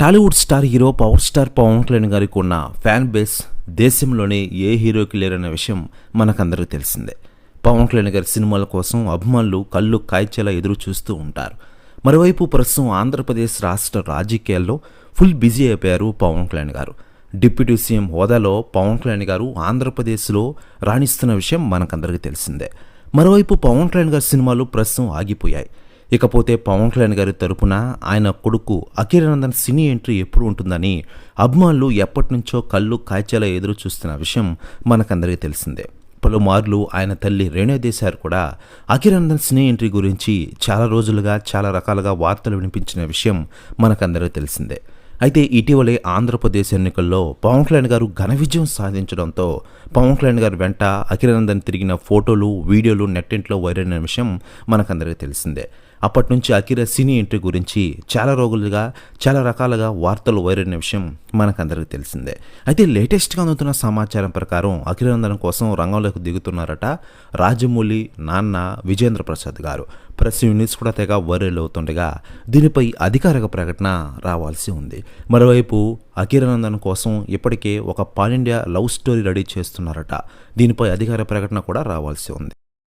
Tollywood star hero power star Pawan Kalyan గారికి ఉన్న fan base దేశంలోనే ఏ హీరోకి లేరనే విషయం మనకందరికీ తెలిసిందే. పవన్ కళ్యాణ్ గారి సినిమాల కోసం అభిమానులు కళ్ళు కాய்చేలా ఎదురు చూస్తూ ఉంటారు. మరోవైపు ప్రస్తుతం ఆంధ్రప్రదేశ్ రాష్ట్ర రాజకీయాల్లో ఫుల్ బిజీ అయిపోయారు పవన్ కళ్యాణ్ గారు. డిప్యూటీ సీఎం హోదాలో పవన్ కళ్యాణ్ గారు ఆంధ్రప్రదేశ్లో రాణిస్తున్న విషయం మనకందరికీ తెలిసిందే. మరోవైపు పవన్ కళ్యాణ్ గారి సినిమాలు ప్రస్తుతం ఆగిపోయాయి. ఇకపోతే పవన్ కళ్యాణ్ గారి తరపున ఆయన కొడుకు అఖిరానందన్ సినీ ఎంట్రీ ఎప్పుడు ఉంటుందని అభిమానులు ఎప్పటి నుంచో కళ్ళు కాய்చేలా ఎదురు చూస్తున్న విషయం మనకందరికీ తెలిసిందే. పలుమార్లు ఆయన తల్లి రేణుదేశాయ్ కూడా అఖిరానందన్ సినీ ఎంట్రీ గురించి చాలా రోజులుగా చాలా రకాలుగా వార్తలు వినిపించిన విషయం మనకందరికీ తెలిసిందే. అయితే ఇటీవలే ఆంధ్రప్రదేశ్ ఎన్నికల్లో పవన్ కళ్యాణ్ గారు ఘన విజయం సాధించడంతో పవన్ కళ్యాణ్ గారి వెంట అఖిరానందన్ తిరిగిన ఫోటోలు వీడియోలు నెట్టింట్లో వైరల్ అయిన విషయం మనకందరికీ తెలిసిందే. అప్పటి నుంచి అఖిర సినీ ఎంట్రీ గురించి చాలా రోజులుగా చాలా రకాలుగా వార్తలు వైరల్ అయిన విషయం మనకందరికీ తెలిసిందే. అయితే లేటెస్ట్గా అందుతున్న సమాచారం ప్రకారం అఖిరానందన్ కోసం రంగంలోకి దిగుతున్నారట రాజమౌళి నాన్న విజేంద్ర ప్రసాద్ గారు. ప్రెస్ యూనిట్స్ కూడా తెగ వైరల్ అవుతుండగా దీనిపై అధికారిక ప్రకటన రావాల్సి ఉంది. మరోవైపు అఖిరానందన్ కోసం ఇప్పటికే ఒక pan India love story ready చేస్తున్నారట. దీనిపై అధికారిక ప్రకటన కూడా రావాల్సి ఉంది.